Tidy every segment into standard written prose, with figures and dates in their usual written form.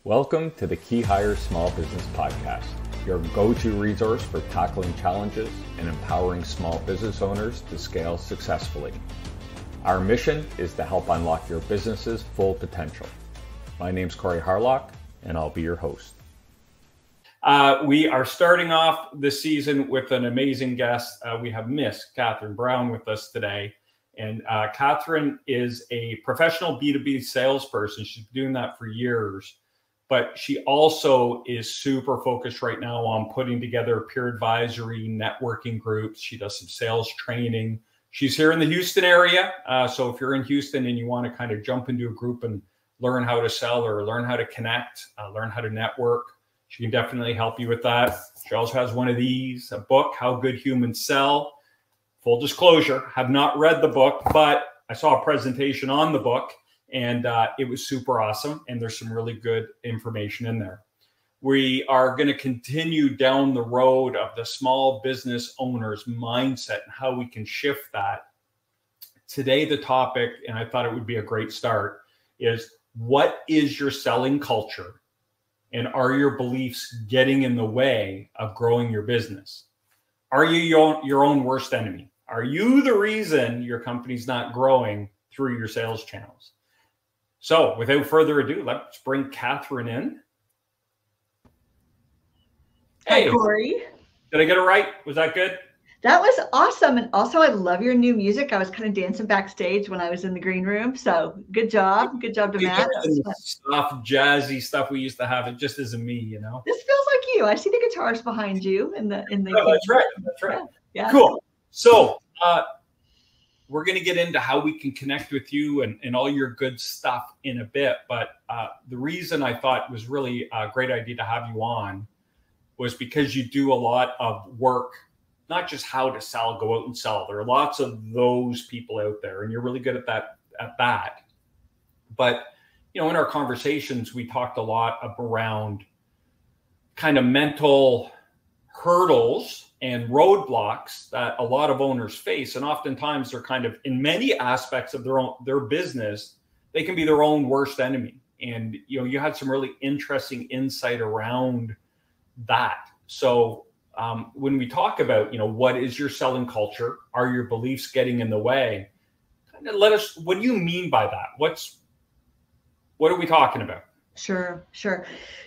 Welcome to the KeyHire Small Business Podcast, your go-to resource for tackling challenges and empowering small business owners to scale successfully. Our mission is to help unlock your business's full potential. My name's Corey Harlock, and I'll be your host. We are starting off this season with an amazing guest. We have Miss Catherine Brown with us today. And Catherine is a professional B2B salesperson. She's been doing that for years. But she also is super focused right now on putting together peer advisory networking groups. She does some sales training. She's here in the Houston area. So if you're in Houston and you want to kind of jump into a group and learn how to sell or learn how to connect, learn how to network, she can definitely help you with that. She also has one of these, a book, How Good Humans Sell. Full disclosure, have not read the book, but I saw a presentation on the book and it was super awesome. And there's some really good information in there. We are going to continue down the road of the small business owner's mindset and how we can shift that. Today, the topic, and I thought it would be a great start, is what is your selling culture? And are your beliefs getting in the way of growing your business? Are you your own worst enemy? Are you the reason your company's not growing through your sales channels? So without further ado, let's bring Catherine in. Hey, hi, Corey. Did I get it right? Was that good? That was awesome. And also, I love your new music. I was kind of dancing backstage when I was in the green room. So good job. Good job to Matt. Soft, jazzy stuff we used to have. It just isn't me, you know? This feels like you. I see the guitars behind you in the. Oh, that's right. That's right. Yeah. Cool. So we're going to get into how we can connect with you and all your good stuff in a bit. But the reason I thought it was really a great idea to have you on was because you do a lot of work, not just how to sell, go out and sell. There are lots of those people out there, and you're really good at that. But, you know, in our conversations, we talked a lot around kind of mental hurdles and roadblocks that a lot of owners face. And oftentimes they're kind of, in many aspects of their business, they can be their own worst enemy. And, you know, you had some really interesting insight around that. So when we talk about, you know, what is your selling culture? Are your beliefs getting in the way? Kind of let us, what do you mean by that? What are we talking about? Sure.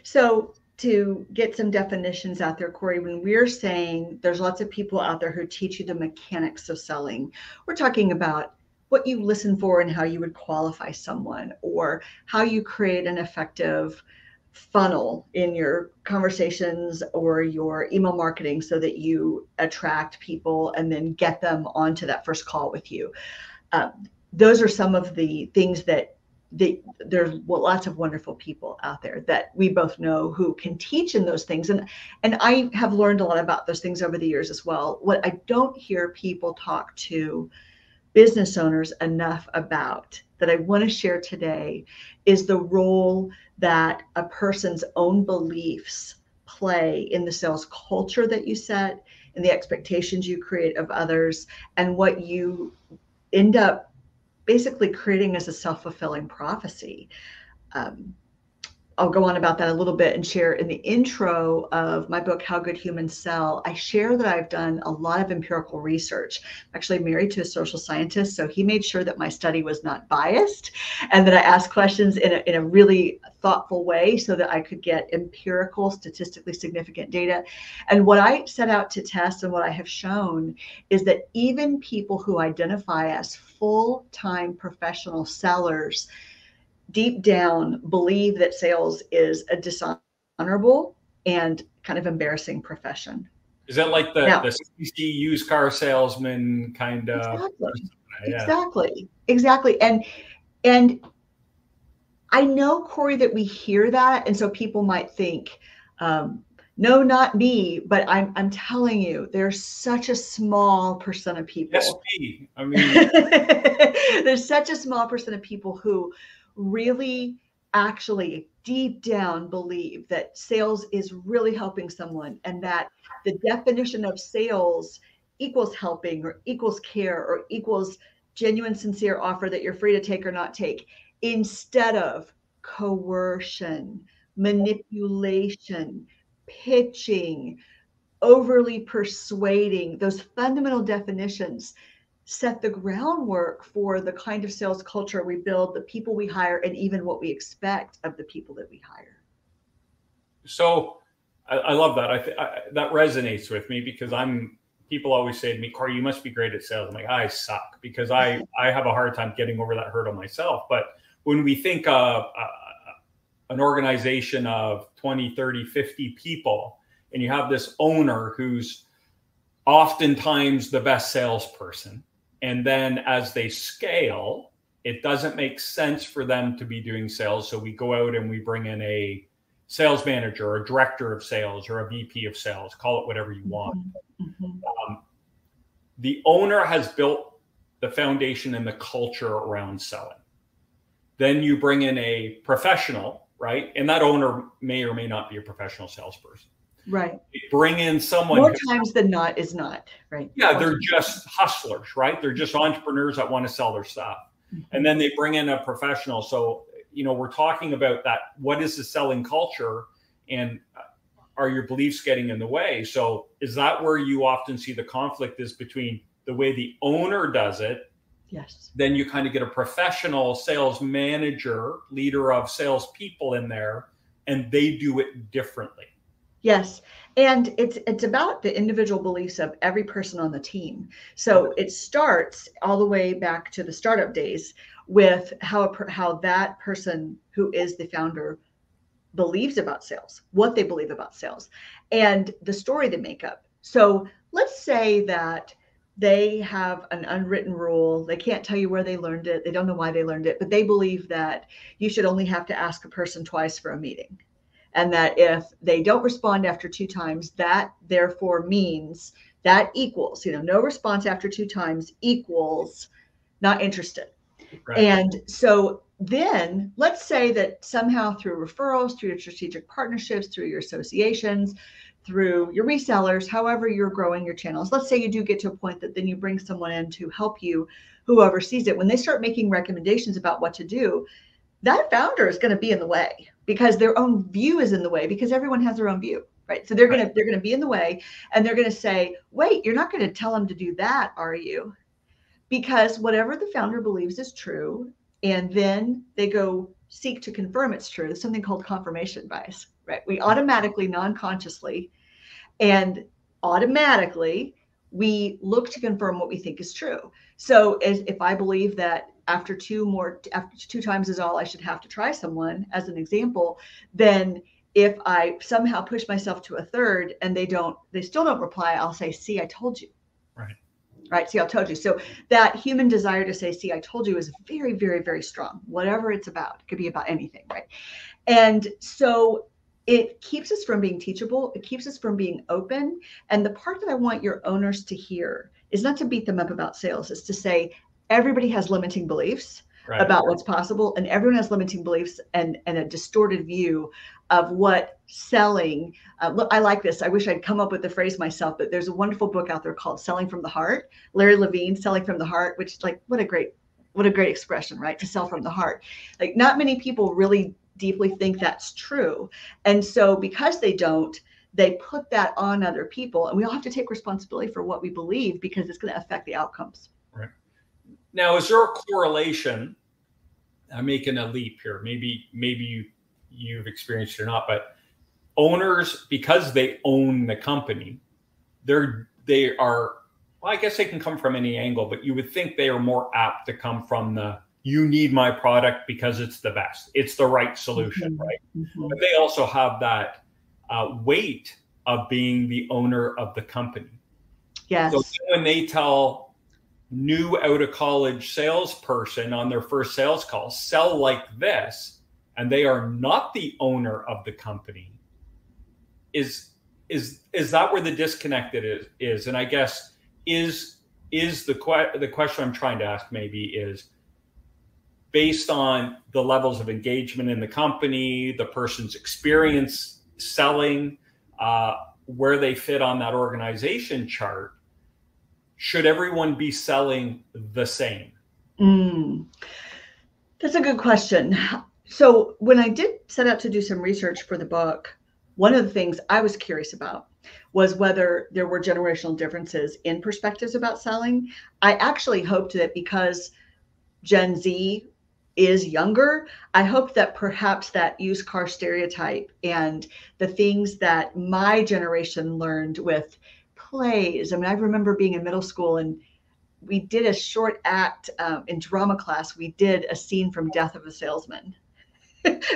So to get some definitions out there, Corey, when we're saying there's lots of people out there who teach you the mechanics of selling, we're talking about what you listen for and how you would qualify someone, or how you create an effective funnel in your conversations or your email marketing so that you attract people and then get them onto that first call with you. Those are some of the things that there's lots of wonderful people out there that we both know who can teach in those things. And I have learned a lot about those things over the years as well. What I don't hear people talk to business owners enough about, that I want to share today, is the role that a person's own beliefs play in the sales culture that you set and the expectations you create of others, and what you end up basically creating as a self-fulfilling prophecy. I'll go on about that a little bit and share in the intro of my book, How Good Humans Sell. I share that I've done a lot of empirical research. I'm actually married to a social scientist, so he made sure that my study was not biased and that I asked questions in a really thoughtful way so that I could get empirical, statistically significant data. And what I set out to test and what I have shown is that even people who identify as full-time professional sellers deep down believe that sales is a dishonorable and kind of embarrassing profession. Is that like the CC used car salesman kind of? Exactly. And I know, Corey, that we hear that. And so people might think, no, not me, but I'm telling you, there's such a small percent of people. Yes, me. I mean, there's such a small percent of people who really actually deep down believe that sales is really helping someone, and that the definition of sales equals helping or equals care or equals genuine, sincere offer that you're free to take or not take, instead of coercion, manipulation, pitching, overly persuading. Those fundamental definitions set the groundwork for the kind of sales culture we build, the people we hire, and even what we expect of the people that we hire. So I love that. That resonates with me because people always say to me, Corey, you must be great at sales. I'm like, I suck because I have a hard time getting over that hurdle myself. But when we think of an organization of 20, 30, 50 people, and you have this owner who's oftentimes the best salesperson, and then as they scale, it doesn't make sense for them to be doing sales. So we go out and we bring in a sales manager or a director of sales or a VP of sales, call it whatever you want. The owner has built the foundation and the culture around selling. Then you bring in a professional, right? And that owner may or may not be a professional salesperson. Right. You bring in someone more times than not is not, right? Yeah, they're just hustlers, right? They're just entrepreneurs that want to sell their stuff. And then they bring in a professional. So, we're talking about that. What is the selling culture, and are your beliefs getting in the way? So is that where you often see the conflict is between the way the owner does it? Yes. Then you kind of get a professional sales manager, leader of salespeople in there, and they do it differently. Yes. And it's about the individual beliefs of every person on the team. So it starts all the way back to the startup days with how that person who is the founder believes about sales, what they believe about sales, and the story they make up. So let's say that they have an unwritten rule. They can't tell you where they learned it. They don't know why they learned it, but they believe that you should only have to ask a person twice for a meeting. And that if they don't respond after 2 times, that therefore means that equals, no response after 2 times equals not interested. Right. And so then let's say that somehow through referrals, through your strategic partnerships, through your associations, through your resellers, however you're growing your channels, let's say you do get to a point that then you bring someone in to help you who oversees it. When they start making recommendations about what to do, that founder is going to be in the way because their own view is in the way because everyone has their own view, right? So they're going to be in the way, and they're going to say, wait, you're not going to tell them to do that, are you? Because whatever the founder believes is true, and then they go seek to confirm it's true. There's something called confirmation bias, right? We automatically, non-consciously, and automatically, we look to confirm what we think is true. So if I believe that after 2 times is all I should have to try someone, as an example, then if I somehow push myself to a 3rd and they still don't reply, I'll say, see, I told you. Right. See, I told you. So that human desire to say, see, I told you is very, very, very strong, whatever it's about. It could be about anything. Right. And so it keeps us from being teachable. It keeps us from being open. And the part that I want your owners to hear is not to beat them up about sales. It's to say everybody has limiting beliefs about what's possible. And everyone has limiting beliefs and a distorted view of what selling. Look, I like this. I wish I'd come up with the phrase myself, but there's a wonderful book out there called Selling from the Heart. Larry Levine, Selling from the Heart, which what a great expression, right? To sell from the heart. Like not many people really deeply think that's true. And so because they don't, they put that on other people, and we all have to take responsibility for what we believe because it's going to affect the outcomes. Right. Now, is there a correlation? I'm making a leap here. Maybe you've experienced it or not, but owners, because they own the company, they are, well, I guess they can come from any angle, but you would think they are more apt to come from you need my product because it's the best. It's the right solution, right? But they also have that weight of being the owner of the company. Yes. So when they tell new out of college salesperson on their first sales call, sell like this, and they are not the owner of the company, is that where the disconnect is? And I guess is the question I'm trying to ask maybe is based on the levels of engagement in the company, the person's experience selling, where they fit on that organization chart. Should everyone be selling the same? That's a good question. So when I did set out to do some research for the book, one of the things I was curious about was whether there were generational differences in perspectives about selling. I actually hoped that because Gen Z is younger, I hope that perhaps that used car stereotype and the things that my generation learned with plays. I mean, I remember being in middle school and we did a short act in drama class. We did a scene from Death of a Salesman.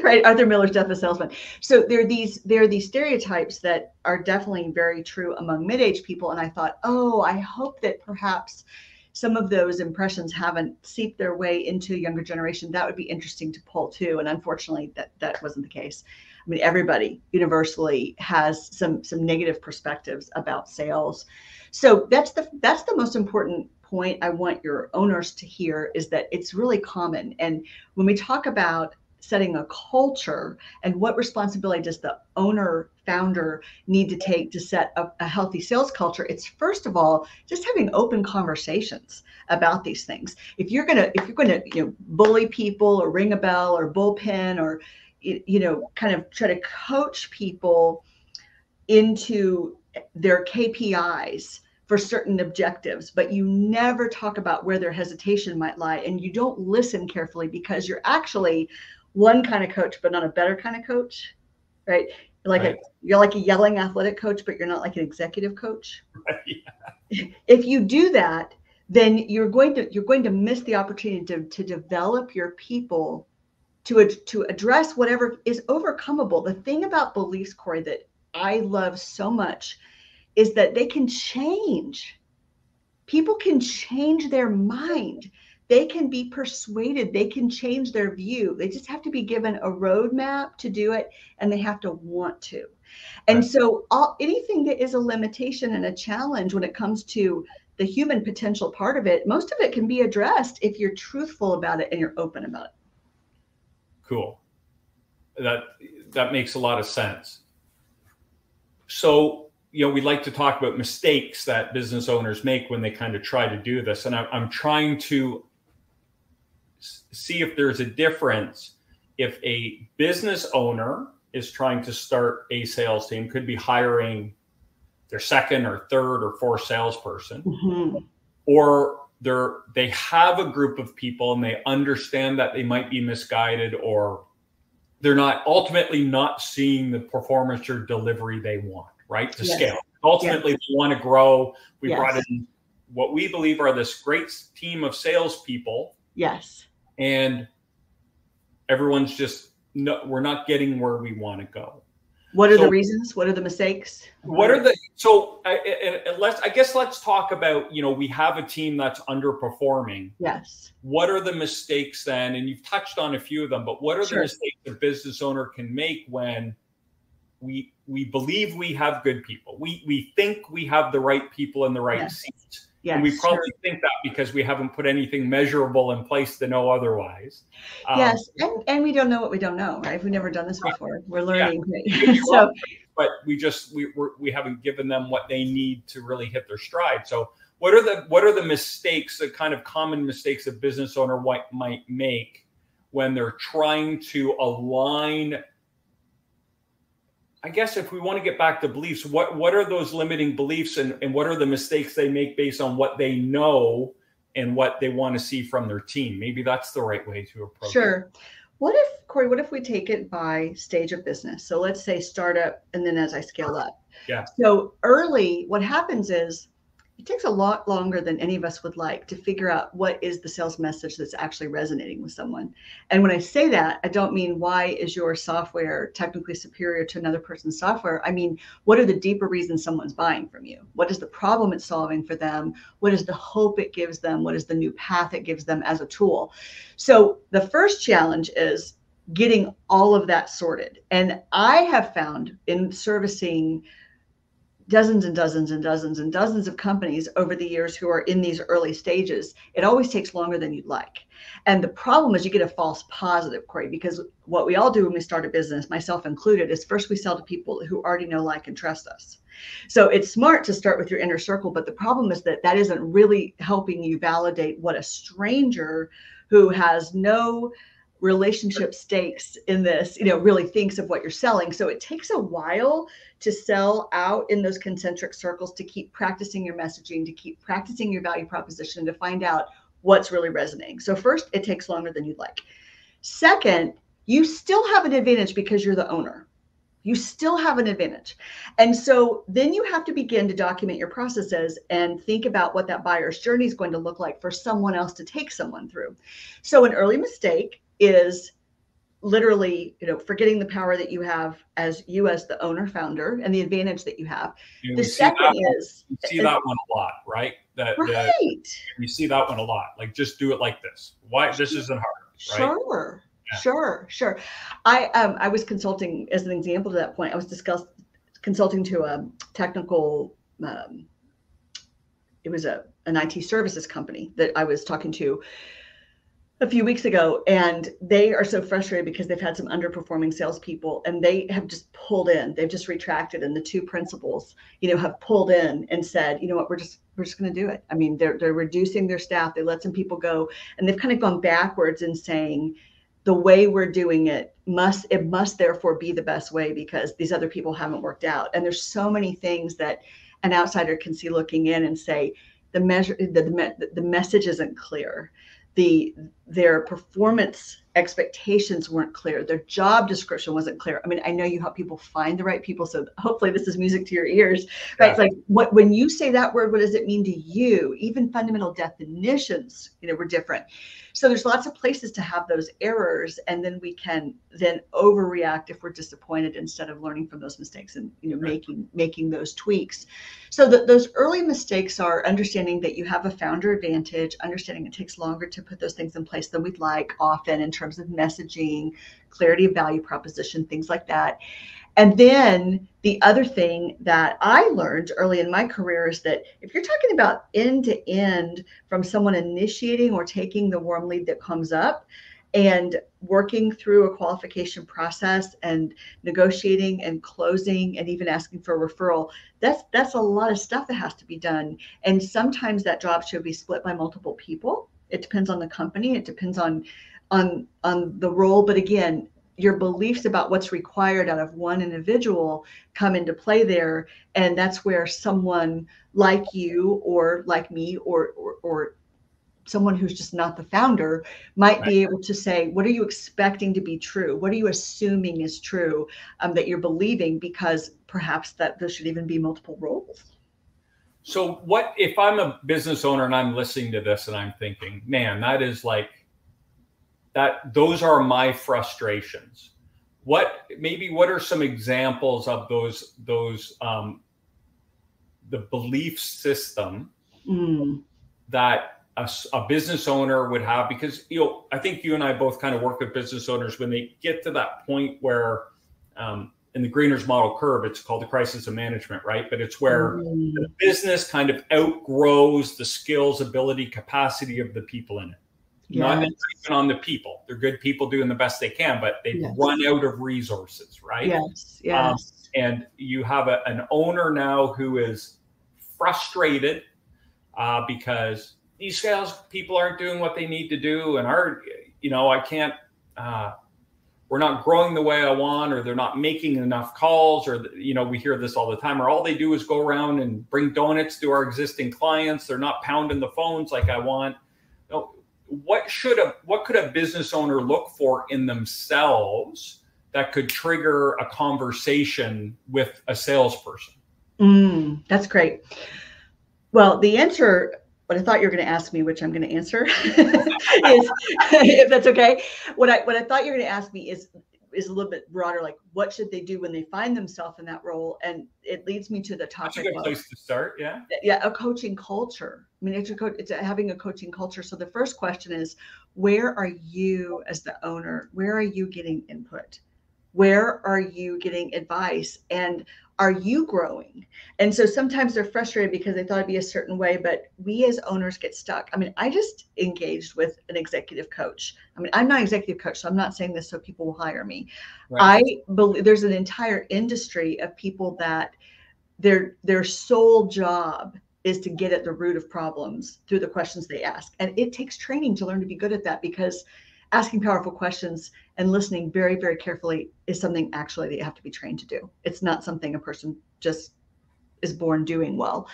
Right, Arthur Miller's Death of a Salesman. So there are these stereotypes that are definitely very true among mid-age people. And I thought, oh, I hope that perhaps some of those impressions haven't seeped their way into a younger generation. That would be interesting to pull too. And unfortunately, that wasn't the case. I mean, everybody universally has some negative perspectives about sales. So that's the most important point I want your owners to hear, is that it's really common. And when we talk about setting a culture and what responsibility does the owner founder need to take to set a healthy sales culture, it's first of all just having open conversations about these things. If you're gonna bully people or ring a bell or bullpen or kind of try to coach people into their KPIs for certain objectives, but you never talk about where their hesitation might lie, and you don't listen carefully because you're actually one kind of coach, but not a better kind of coach, right? You're like a yelling athletic coach, but you're not like an executive coach. Yeah. If you do that, then you're going to miss the opportunity to develop your people to address whatever is overcomable. The thing about beliefs, Corey, that I love so much is that they can change. People can change their mind. They can be persuaded. They can change their view. They just have to be given a roadmap to do it, and they have to want to. And so anything that is a limitation and a challenge when it comes to the human potential part of it, most of it can be addressed if you're truthful about it and you're open about it. Cool. That makes a lot of sense. So, we like to talk about mistakes that business owners make when they kind of try to do this. And I'm trying to see if there's a difference if a business owner is trying to start a sales team, could be hiring their second or third or fourth salesperson, or they have a group of people and they understand that they might be misguided, or they're ultimately not seeing the performance or delivery they want, right? To scale. Ultimately, they want to grow. We brought in what we believe are this great team of salespeople. Yes. And everyone's just, we're not getting where we want to go. What are the reasons? What are the mistakes? I guess let's talk about, we have a team that's underperforming. Yes. What are the mistakes then? And you've touched on a few of them, but what are the mistakes a business owner can make when we believe we have good people? We think we have the right people in the right seats. Yes, and we probably think that because we haven't put anything measurable in place to know otherwise. Yes, and we don't know what we don't know, right? We've never done this before. We're learning. Yeah. But we haven't given them what they need to really hit their stride. So what are the mistakes, the kind of common mistakes a business owner might make when they're trying to align? I guess if we want to get back to beliefs, what are those limiting beliefs, and what are the mistakes they make based on what they know and what they want to see from their team? Maybe that's the right way to approach it. Sure. What if we take it by stage of business? So let's say startup, and then as I scale up. Yeah. So early, what happens is it takes a lot longer than any of us would like to figure out what is the sales message that's actually resonating with someone. And when I say that, I don't mean why is your software technically superior to another person's software. I mean, what are the deeper reasons someone's buying from you? What is the problem it's solving for them? What is the hope it gives them? What is the new path it gives them as a tool? So the first challenge is getting all of that sorted. And I have found in servicing dozens and dozens and dozens and dozens of companies over the years who are in these early stages, it always takes longer than you'd like. And the problem is you get a false positive, Corey, because what we all do when we start a business, myself included, is first we sell to people who already know, like, and trust us. So it's smart to start with your inner circle, but the problem is that isn't really helping you validate what a stranger who has no relationship stakes in this, really thinks of what you're selling. So it takes a while to sell out in those concentric circles, to keep practicing your messaging, to keep practicing your value proposition, to find out what's really resonating. So first, it takes longer than you'd like. Second, you still have an advantage because you're the owner. You still have an advantage. And so then you have to begin to document your processes and think about what that buyer's journey is going to look like for someone else to take someone through. So an early mistake is literally, forgetting the power that you have as the owner founder and the advantage that you have. The second is, you see that one a lot, right? Right. You see that one a lot. Like, just do it like this. Why? This isn't hard, right? Sure. Yeah. Sure. I was consulting, as an example to that point. I was consulting to a technical, it was an IT services company that I was talking to a few weeks ago, and they are so frustrated because they've had some underperforming salespeople, and they have just pulled in. They've just retracted, and the two principals, have pulled in and said, you know what, we're just going to do it. I mean, they're reducing their staff. They let some people go, and they've kind of gone backwards in saying, the way we're doing it must therefore be the best way because these other people haven't worked out. And there's so many things that an outsider can see looking in and say, the message isn't clear. Their performance expectations weren't clear. Their job description wasn't clear. I mean, I know you help people find the right people, so hopefully this is music to your ears, right? Yeah. It's like, when you say that word, what does it mean to you? Even fundamental definitions, were different. So there's lots of places to have those errors, and then we can then overreact if we're disappointed instead of learning from those mistakes and making those tweaks. So those early mistakes are understanding that you have a founder advantage, understanding it takes longer to put those things in place than we'd like, often in terms of messaging, clarity of value proposition, things like that. And then the other thing that I learned early in my career is that if you're talking about end to end, from someone initiating or taking the warm lead that comes up and working through a qualification process and negotiating and closing and even asking for a referral, that's a lot of stuff that has to be done. And sometimes that job should be split by multiple people. It depends on the company. It depends on the role. But again, your beliefs about what's required out of one individual come into play there. And that's where someone like you or like me or someone who's just not the founder might be able to say, what are you expecting to be true? What are you assuming is true that you're believing? Because perhaps that there should even be multiple roles. So what if I'm a business owner and I'm listening to this and I'm thinking, man, that is like, those are my frustrations. What are some examples of those the belief system that a business owner would have? Because I think you and I both kind of work with business owners when they get to that point where in the Greener's model curve, it's called the crisis of management, right? But it's where the business kind of outgrows the skills, ability, capacity of the people in it. Yes. Not even on the people. They're good people doing the best they can, but they've run out of resources, right? Yes. And you have an owner now who is frustrated because these sales people aren't doing what they need to do, and I can't. We're not growing the way I want, or they're not making enough calls, or we hear this all the time, or all they do is go around and bring donuts to our existing clients. They're not pounding the phones like I want. What could a business owner look for in themselves that could trigger a conversation with a salesperson? That's great. Well, the answer, what I thought you were going to ask me, which I'm going to answer, is, if that's okay. What I thought you were going to ask me is a little bit broader, like what should they do when they find themselves in that role? And it leads me to the topic. That's a good place to start. Yeah. Yeah. A coaching culture. I mean, it's having a coaching culture. So the first question is, where are you as the owner? Where are you getting input? Where are you getting advice? And are you growing? And so sometimes they're frustrated because they thought it'd be a certain way, but we as owners get stuck. I mean, I just engaged with an executive coach. I mean, I'm not an executive coach, so I'm not saying this so people will hire me. Right. I believe there's an entire industry of people that their sole job is to get at the root of problems through the questions they ask. And it takes training to learn to be good at that, because asking powerful questions and listening very, very carefully is something actually that you have to be trained to do. It's not something a person just is born doing well.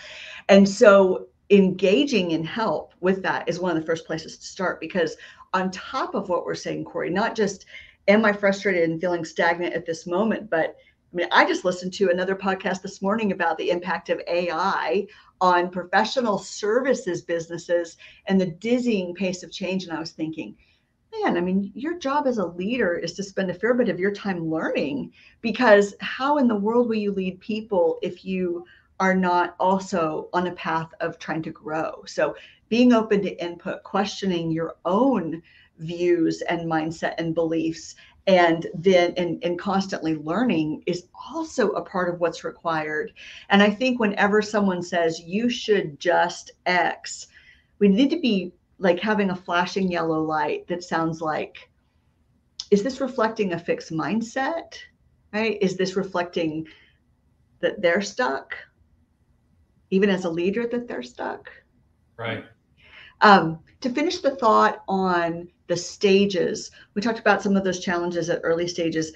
And so engaging in help with that is one of the first places to start, because on top of what we're saying, Corey, not just am I frustrated and feeling stagnant at this moment, but I mean, I just listened to another podcast this morning about the impact of AI on professional services businesses and the dizzying pace of change. And I was thinking, man, I mean, your job as a leader is to spend a fair bit of your time learning, because how in the world will you lead people if you are not also on a path of trying to grow? So being open to input, questioning your own views and mindset and beliefs, and then and constantly learning is also a part of what's required. And I think whenever someone says you should just X, we need to be like having a flashing yellow light that sounds like, is this reflecting a fixed mindset? Right? Is this reflecting that they're stuck? Even as a leader, that they're stuck? Right. To finish the thought on the stages, we talked about some of those challenges at early stages.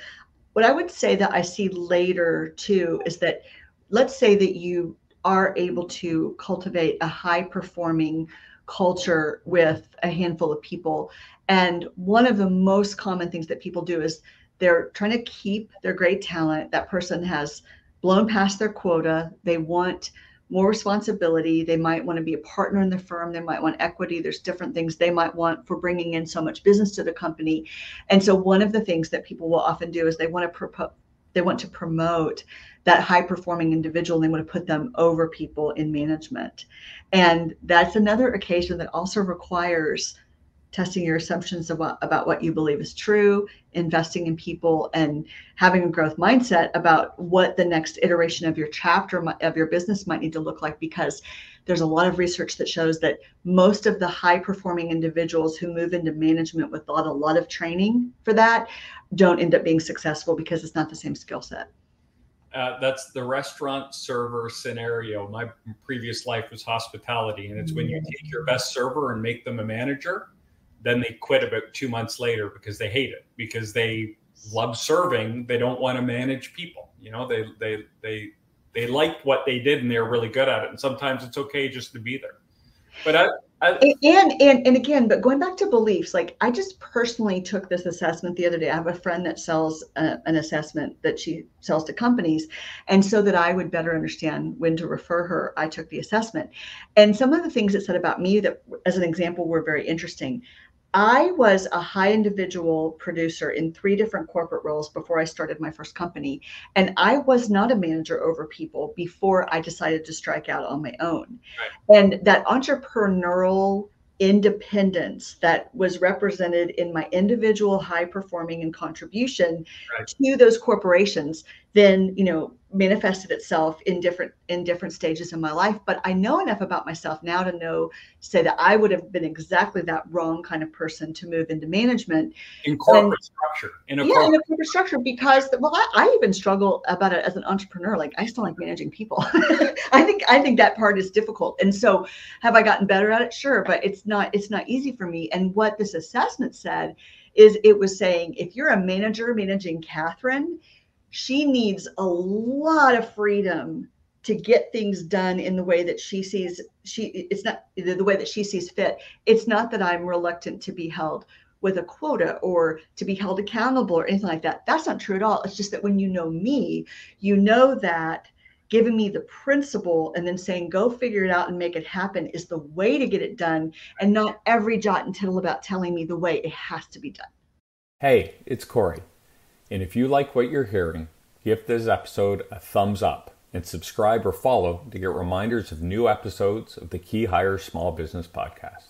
What I would say that I see later too is that, let's say that you are able to cultivate a high performing culture with a handful of people. And one of the most common things that people do is they're trying to keep their great talent. That person has blown past their quota. They want more responsibility. They might want to be a partner in the firm. They might want equity. There's different things they might want for bringing in so much business to the company. And so one of the things that people will often do is they want to promote that high performing individual, and they want to put them over people in management. And that's another occasion that also requires testing your assumptions about what you believe is true, investing in people, and having a growth mindset about what the next iteration of your chapter of your business might need to look like, because there's a lot of research that shows that most of the high performing individuals who move into management without a lot of training for that don't end up being successful, because it's not the same skill set. That's the restaurant server scenario. My previous life was hospitality, and it's when you take your best server and make them a manager, then they quit about 2 months later because they hate it, because they love serving. They don't want to manage people. You know, they liked what they did and they're really good at it. And sometimes it's okay just to be there. But and again, but going back to beliefs, like I just personally took this assessment the other day. I have a friend that sells an assessment that she sells to companies. And so that I would better understand when to refer her, I took the assessment. And some of the things it said about me that, as an example, were very interesting. I was a high individual producer in 3 different corporate roles before I started my first company. And I was not a manager over people before I decided to strike out on my own. Right. And that entrepreneurial independence that was represented in my individual high performing and contribution right. to those corporations then, you know, manifested itself in different stages in my life. But I know enough about myself now to say that I would have been exactly that wrong kind of person to move into management in corporate structure. In a corporate structure, because I even struggle about it as an entrepreneur. Like I still like managing people. I think that part is difficult. And so have I gotten better at it? Sure, but it's not easy for me. And what this assessment said is it was saying, if you're a manager managing Catherine, she needs a lot of freedom to get things done in the way that she sees. It's not the way that she sees fit. It's not that I'm reluctant to be held with a quota or to be held accountable or anything like that. That's not true at all. It's just that when you know me, you know that giving me the principle and then saying, go figure it out and make it happen is the way to get it done, and not every jot and tittle about telling me the way it has to be done. Hey, it's Corey. And if you like what you're hearing, give this episode a thumbs up and subscribe or follow to get reminders of new episodes of the KeyHire Small Business Podcast.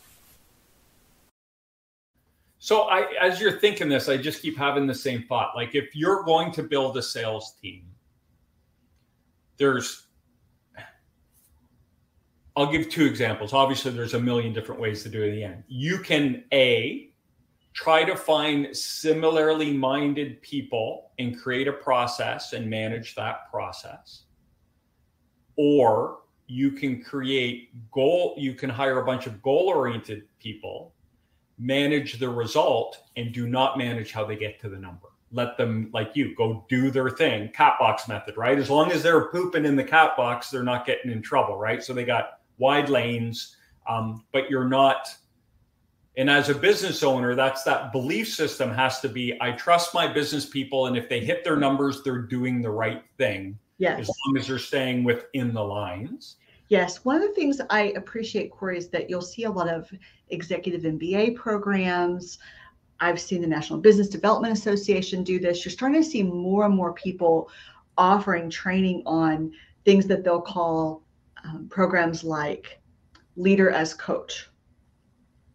So as you're thinking this, I just keep having the same thought. Like if you're going to build a sales team, I'll give 2 examples. Obviously, there's a million different ways to do it in the end. You can try to find similarly minded people and create a process and manage that process. Or you can hire a bunch of goal-oriented people, manage the result and do not manage how they get to the number. Let them, like you, go do their thing. Cat box method, right? As long as they're pooping in the cat box, they're not getting in trouble, right? So they got wide lanes, but you're not. And as a business owner, that's that belief system has to be, I trust my business people. And if they hit their numbers, they're doing the right thing. Yes. As long as they're staying within the lines. Yes. One of the things I appreciate, Corey, is that you'll see a lot of executive MBA programs. I've seen the National Business Development Association do this. You're starting to see more and more people offering training on things that they'll call programs like Leader as Coach,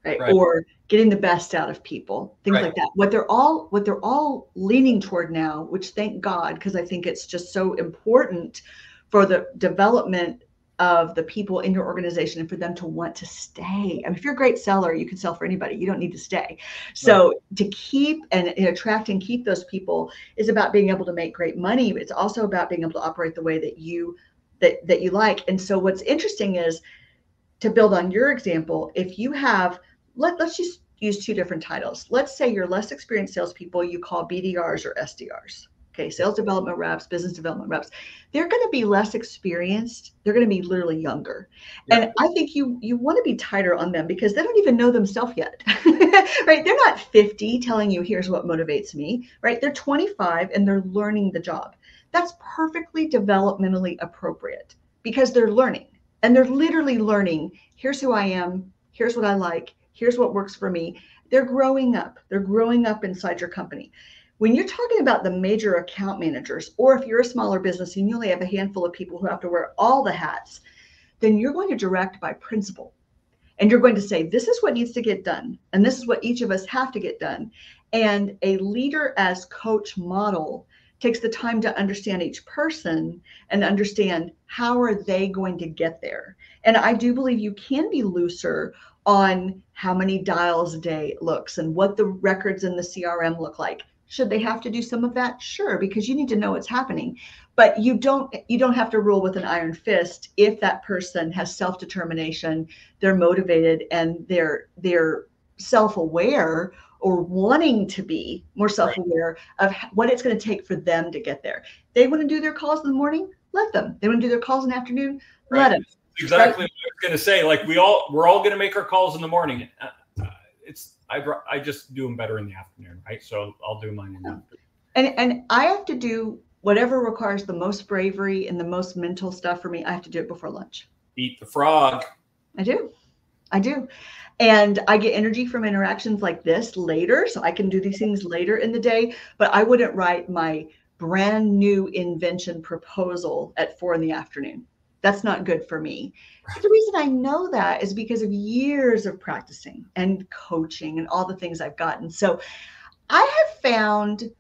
right? Or getting the best out of people, things like that. What they're all leaning toward now, which thank God, because I think it's just so important for the development of the people in your organization and for them to want to stay. I mean, if you're a great seller, you can sell for anybody. You don't need to stay. So to keep and attract and keep those people is about being able to make great money. But it's also about being able to operate the way that you like. And so what's interesting is, to build on your example, if you have, let's just use two different titles. Let's say you're less experienced salespeople, you call BDRs or SDRs. Okay, sales development reps, business development reps. They're going to be less experienced. They're going to be literally younger. Yeah. And I think you want to be tighter on them because they don't even know themselves yet, right? They're not 50 telling you, here's what motivates me, right? They're 25 and they're learning the job. That's perfectly developmentally appropriate because they're learning and they're literally learning, here's who I am, here's what I like, here's what works for me. They're growing up. They're growing up inside your company. When you're talking about the major account managers, or if you're a smaller business and you only have a handful of people who have to wear all the hats, then you're going to direct by principle. And you're going to say, this is what needs to get done. And this is what each of us have to get done. And a leader as coach model takes the time to understand each person and understand how are they going to get there. And I do believe you can be looser on how many dials a day it looks and what the records in the CRM look like. Should they have to do some of that? Sure, because you need to know what's happening. But you don't have to rule with an iron fist if that person has self-determination, they're motivated, and they're self-aware or wanting to be more self-aware of what it's going to take for them to get there. They want to do their calls in the morning, let them. They want to do their calls in the afternoon, let them. Exactly what I was going to say. Like we're all going to make our calls in the morning. I just do them better in the afternoon, right? So I'll do mine in the afternoon. And I have to do whatever requires the most bravery and the most mental stuff for me. I have to do it before lunch. Eat the frog. I do. And I get energy from interactions like this later, so I can do these things later in the day, but I wouldn't write my brand new invention proposal at 4 p.m. That's not good for me. Right. The reason I know that is because of years of practicing and coaching and all the things I've gotten. So I have found,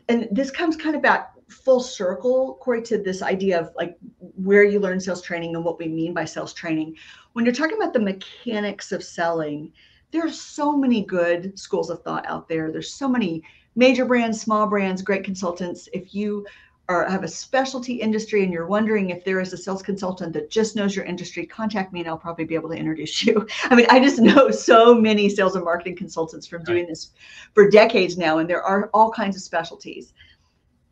and this comes kind of back full circle, Corey, to this idea of like where you learn sales training and what we mean by sales training. When you're talking about the mechanics of selling, there are so many good schools of thought out there. There's so many major brands, small brands, great consultants. If you have a specialty industry and you're wondering if there is a sales consultant that just knows your industry, contact me and I'll probably be able to introduce you. I mean, I just know so many sales and marketing consultants from doing this for decades now, and there are all kinds of specialties.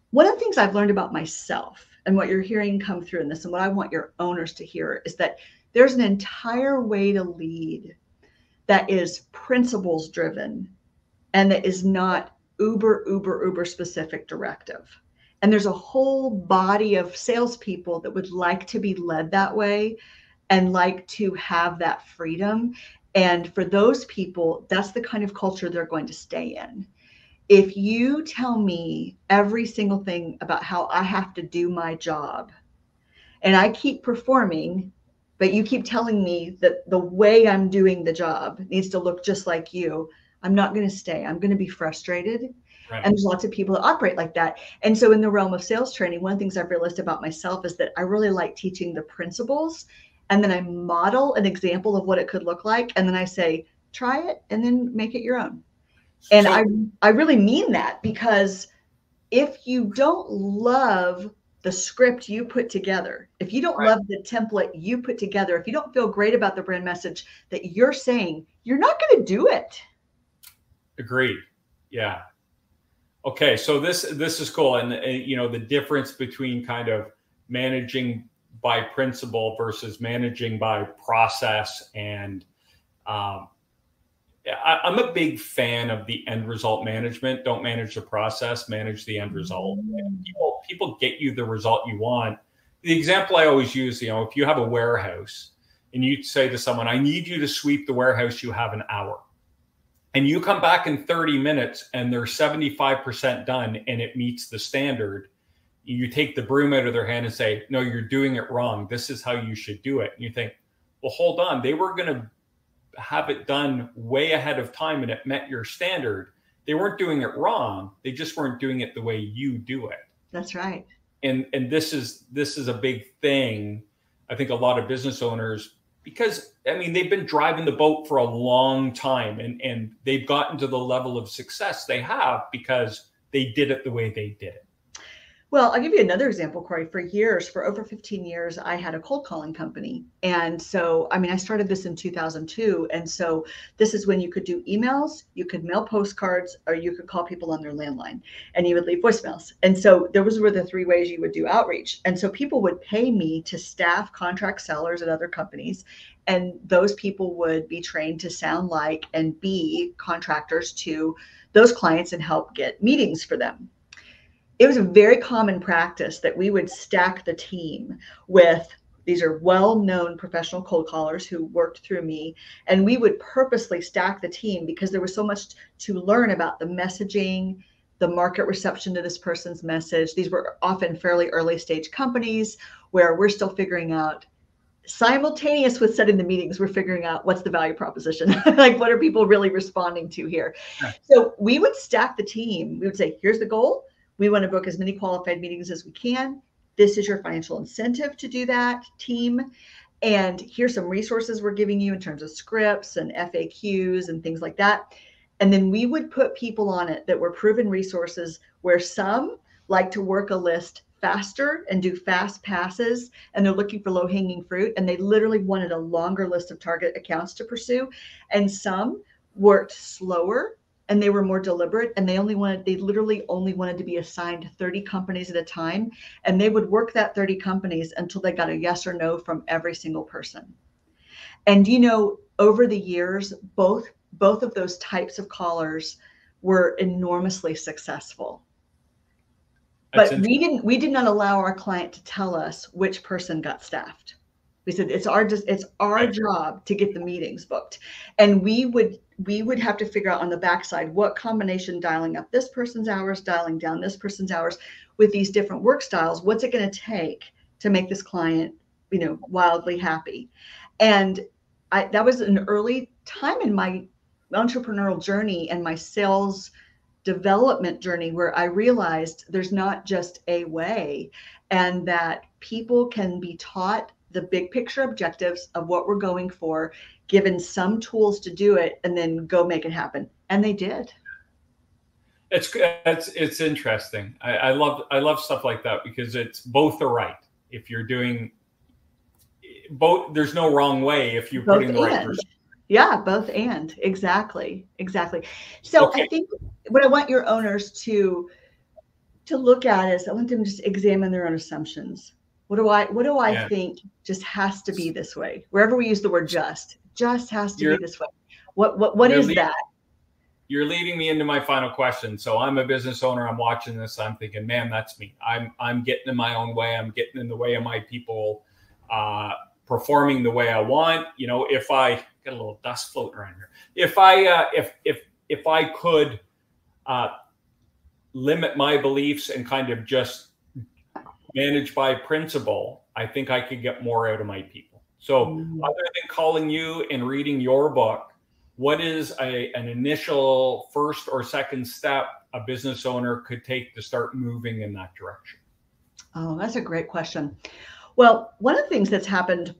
One of the things I've learned about myself and what you're hearing come through in this and what I want your owners to hear is that there's an entire way to lead that is principles driven and that is not uber specific directive. And there's a whole body of salespeople that would like to be led that way and like to have that freedom. And for those people, that's the kind of culture they're going to stay in. If you tell me every single thing about how I have to do my job and I keep performing, but you keep telling me that the way I'm doing the job needs to look just like you, I'm not going to stay. I'm going to be frustrated. Right. And there's lots of people that operate like that. And so in the realm of sales training, one of the things I've realized about myself is that I really like teaching the principles. And then I model an example of what it could look like. And then I say, try it and then make it your own. And I really mean that, because if you don't love the script you put together, if you don't love the template you put together, if you don't feel great about the brand message that you're saying, you're not going to do it. Agreed. Yeah. Okay. So this is cool. And you know, the difference between kind of managing by principle versus managing by process. And I'm a big fan of the end result management. Don't manage the process, manage the end result. And people get you the result you want. The example I always use, you know, if you have a warehouse and you say to someone, I need you to sweep the warehouse, you have an hour. And you come back in 30 minutes and they're 75% done and it meets the standard. You take the broom out of their hand and say, no, you're doing it wrong. This is how you should do it. And you think, well, hold on. They were going to have it done way ahead of time and it met your standard. They weren't doing it wrong. They just weren't doing it the way you do it. That's right. And this is a big thing. I think a lot of business owners, because I mean, they've been driving the boat for a long time and they've gotten to the level of success they have because they did it the way they did it. Well, I'll give you another example, Corey. For years, for over 15 years, I had a cold calling company. And so, I mean, I started this in 2002. And so this is when you could do emails, you could mail postcards, or you could call people on their landline and you would leave voicemails. And so those were the three ways you would do outreach. And so people would pay me to staff contract sellers at other companies. And those people would be trained to sound like and be contractors to those clients and help get meetings for them. It was a very common practice that we would stack the team with, these are well-known professional cold callers who worked through me, and we would purposely stack the team because there was so much to learn about the messaging, the market reception to this person's message. These were often fairly early stage companies where we're still figuring out, simultaneous with setting the meetings, we're figuring out what's the value proposition, like what are people really responding to here. So we would stack the team. We would say, here's the goal. We want to book as many qualified meetings as we can. This is your financial incentive to do that, team. And here's some resources we're giving you in terms of scripts and FAQs and things like that. And then we would put people on it that were proven resources, where some like to work a list faster and do fast passes, and they're looking for low-hanging fruit, and they literally wanted a longer list of target accounts to pursue. And some worked slower and they were more deliberate, and they literally only wanted to be assigned 30 companies at a time. And they would work that 30 companies until they got a yes or no from every single person. And, you know, over the years, both of those types of callers were enormously successful. But we did not allow our client to tell us which person got staffed. We said it's our job to get the meetings booked, and we would have to figure out on the backside what combination, dialing up this person's hours, dialing down this person's hours with these different work styles. What's it going to take to make this client, you know, wildly happy? And that was an early time in my entrepreneurial journey and my sales development journey, where I realized there's not just a way, and that people can be taught the big picture objectives of what we're going for, given some tools to do it, and then go make it happen. And they did. It's interesting. I love stuff like that, because it's both are right. If you're doing both, there's no wrong way if you're putting the right person. Yeah, both and. Exactly. So okay. I think what I want your owners to look at is, I want them to just examine their own assumptions. What do I think just has to be this way? Wherever we use the word just has to be this way. What is that? You're leading me into my final question. So I'm a business owner. I'm watching this. I'm thinking, man, that's me. I'm getting in my own way. I'm getting in the way of my people performing the way I want. You know, if I get a little dust floating around here, if I could limit my beliefs and kind of just manage by principle, I think I could get more out of my people. So other than calling you and reading your book, what is an initial first or second step a business owner could take to start moving in that direction? Oh, that's a great question. Well, one of the things that's happened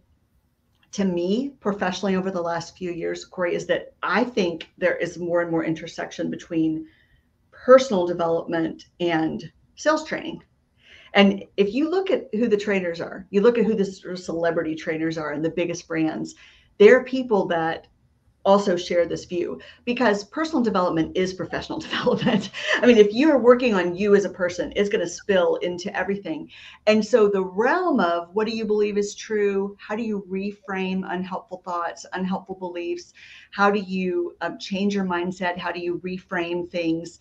to me professionally over the last few years, Corey, is that I think there is more and more intersection between personal development and sales training. And if you look at who the trainers are, you look at who the celebrity trainers are and the biggest brands, they're people that also share this view, because personal development is professional development. I mean, if you are working on you as a person, it's going to spill into everything. And so the realm of what do you believe is true? How do you reframe unhelpful thoughts, unhelpful beliefs? How do you change your mindset? How do you reframe things?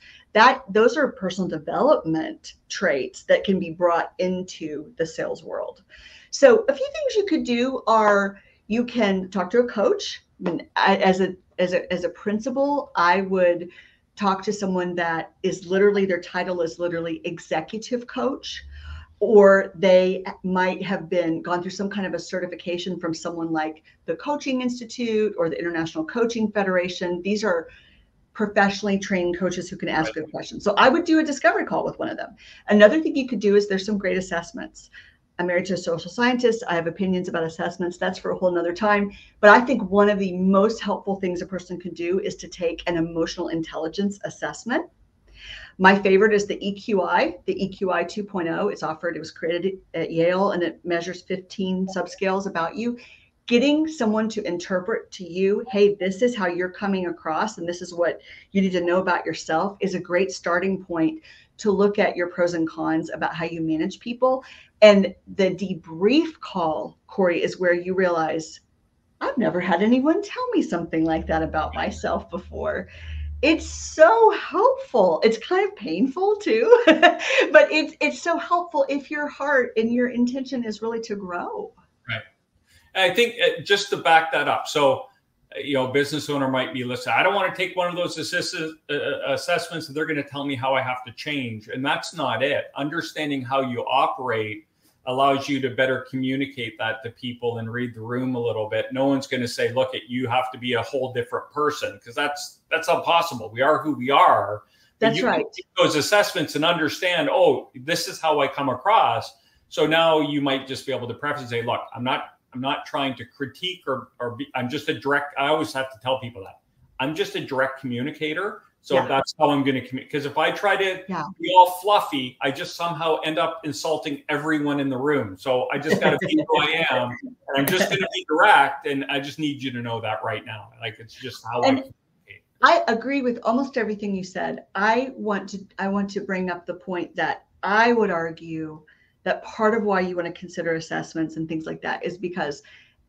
Those are personal development traits that can be brought into the sales world. So a few things you could do are, you can talk to a coach. I mean, as a principal, I would talk to someone that is literally, their title is literally executive coach, or they might have gone through some kind of a certification from someone like the Coaching Institute or the International Coaching Federation. These are professionally trained coaches who can ask good questions. So I would do a discovery call with one of them. Another thing you could do is, there's some great assessments. I'm married to a social scientist. I have opinions about assessments. That's for a whole nother time. But I think one of the most helpful things a person can do is to take an emotional intelligence assessment. My favorite is the EQI 2.0. It's offered, it was created at Yale, and it measures 15 subscales about you. Getting someone to interpret to you, hey, this is how you're coming across, and this is what you need to know about yourself, is a great starting point to look at your pros and cons about how you manage people. And the debrief call, Corey, is where you realize, I've never had anyone tell me something like that about myself before. It's so helpful. It's kind of painful too, but it's so helpful if your heart and your intention is really to grow. Right. I think just to back that up. So, business owner might be listening. I don't want to take one of those assessments and they're going to tell me how I have to change. And that's not it. Understanding how you operate allows you to better communicate that to people and read the room a little bit. No one's going to say, look, you have to be a whole different person, because that's impossible. We are who we are. That's right. Take those assessments and understand, oh, this is how I come across. So now you might just be able to preface and say, look, I'm not trying to critique I'm just a direct, I always have to tell people that I'm just a direct communicator. So that's how I'm going to communicate. Because if I try to be all fluffy, I just somehow end up insulting everyone in the room. So I just got to be who I am. And I'm just going to be direct. And I just need you to know that right now. Like, it's just how I communicate. I agree with almost everything you said. I want to bring up the point that I would argue that part of why you want to consider assessments and things like that is because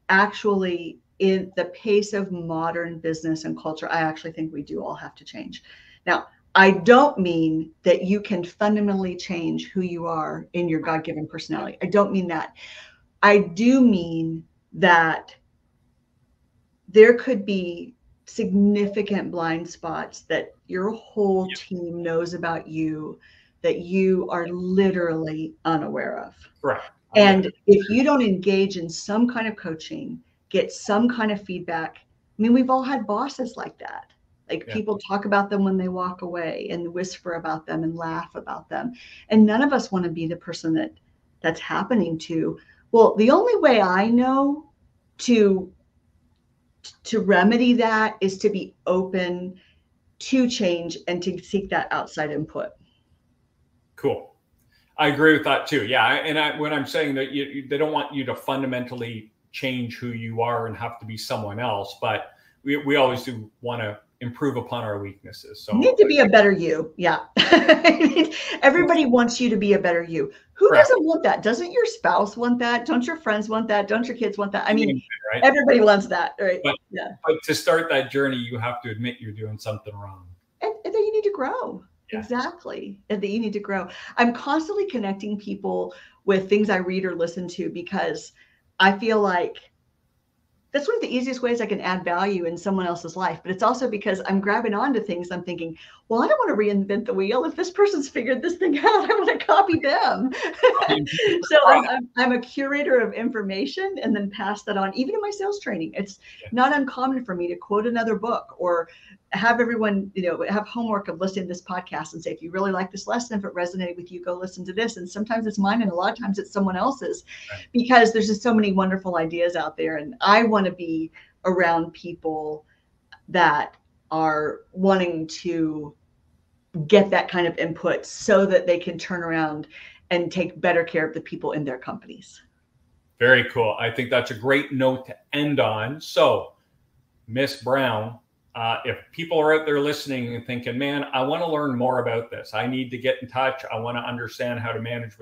actually, in the pace of modern business and culture, I actually think we do all have to change. Now, I don't mean that you can fundamentally change who you are in your God-given personality. I don't mean that. I do mean that there could be significant blind spots that your whole team knows about you that you are literally unaware of. Correct. And if you don't engage in some kind of coaching, get some kind of feedback. I mean, we've all had bosses like that. Like people talk about them when they walk away and whisper about them and laugh about them. And none of us want to be the person that's happening to. Well, the only way I know to remedy that is to be open to change and to seek that outside input. Cool. I agree with that too. Yeah. And when I'm saying that they don't want you to fundamentally change who you are and have to be someone else, but we always do want to improve upon our weaknesses. So you need to be a better you. Yeah. Everybody wants you to be a better you. Who doesn't want that? Doesn't your spouse want that? Don't your friends want that? Don't your kids want that? I mean, everybody wants that, right? But to start that journey, you have to admit you're doing something wrong. And then you need to grow. Exactly. And that you need to grow. I'm constantly connecting people with things I read or listen to because I feel like that's one of the easiest ways I can add value in someone else's life. But it's also because I'm grabbing onto things. I'm thinking, well, I don't want to reinvent the wheel. If this person's figured this thing out, I want to copy them. So I'm a curator of information and then pass that on. Even in my sales training, it's not uncommon for me to quote another book or have everyone, have homework of listening to this podcast and say, if you really like this lesson, if it resonated with you, go listen to this. And sometimes it's mine and a lot of times it's someone else's because there's just so many wonderful ideas out there. And I want to be around people that are wanting to get that kind of input so that they can turn around and take better care of the people in their companies. Very cool. I think that's a great note to end on. So Miss Brown, if people are out there listening and thinking, man, I want to learn more about this. I need to get in touch. I want to understand how to manage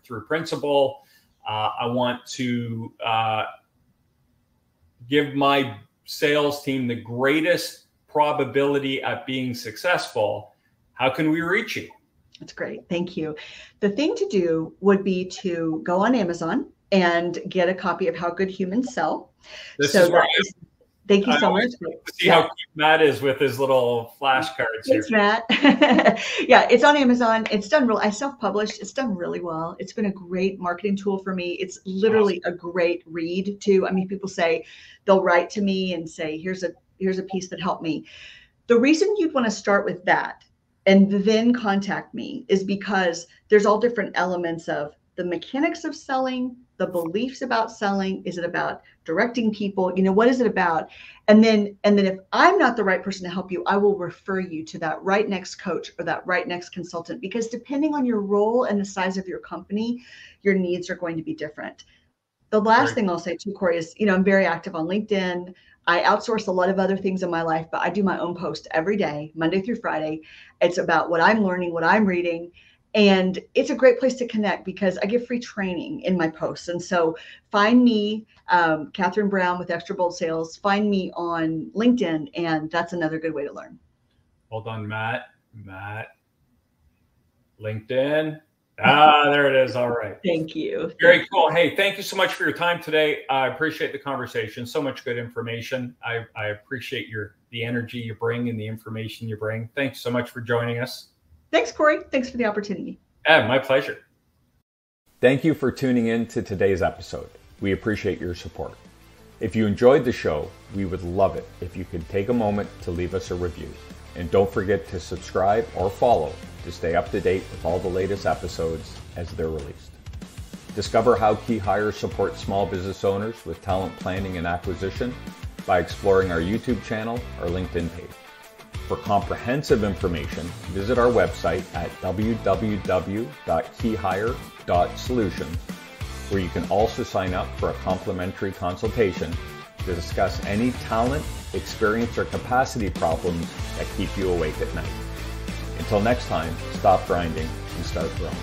through Principal. I want to give my sales team the greatest probability at being successful. How can we reach you? That's great. Thank you. The thing to do would be to go on Amazon and get a copy of How Good Humans Sell. Thank you so much. See how cute Matt is with his little flashcards here. Thanks, Matt. Yeah, it's on Amazon. It's done I self-published. It's done really well. It's been a great marketing tool for me. It's literally a great read too. I mean, people say they'll write to me and say, here's a piece that helped me. The reason you'd want to start with that and then contact me is because there's all different elements of the mechanics of selling, the beliefs about selling. Is it about directing people? You know, what is it about? And then if I'm not the right person to help you, I will refer you to that right next coach or that right next consultant, because depending on your role and the size of your company, your needs are going to be different. The last thing I'll say too, Corey, is, you know, I'm very active on LinkedIn. I outsource a lot of other things in my life, but I do my own post every day, Monday through Friday. It's about what I'm learning, what I'm reading. And it's a great place to connect because I give free training in my posts. And so find me, Catherine Brown with EXTRABOLD Sales. Find me on LinkedIn, and that's another good way to learn. Hold on, Matt, LinkedIn. There it is. All right. Thank you. Very cool. Hey, thank you so much for your time today. I appreciate the conversation. So much good information. I appreciate the energy you bring and the information you bring. Thanks so much for joining us. Thanks, Corey. Thanks for the opportunity. Yeah, my pleasure. Thank you for tuning in to today's episode. We appreciate your support. If you enjoyed the show, we would love it if you could take a moment to leave us a review. And don't forget to subscribe or follow to stay up to date with all the latest episodes as they're released. Discover how KeyHire supports small business owners with talent planning and acquisition by exploring our YouTube channel or LinkedIn page. For comprehensive information, visit our website at www.keyhire.solution, where you can also sign up for a complimentary consultation to discuss any talent, experience, or capacity problems that keep you awake at night. Until next time, stop grinding and start growing.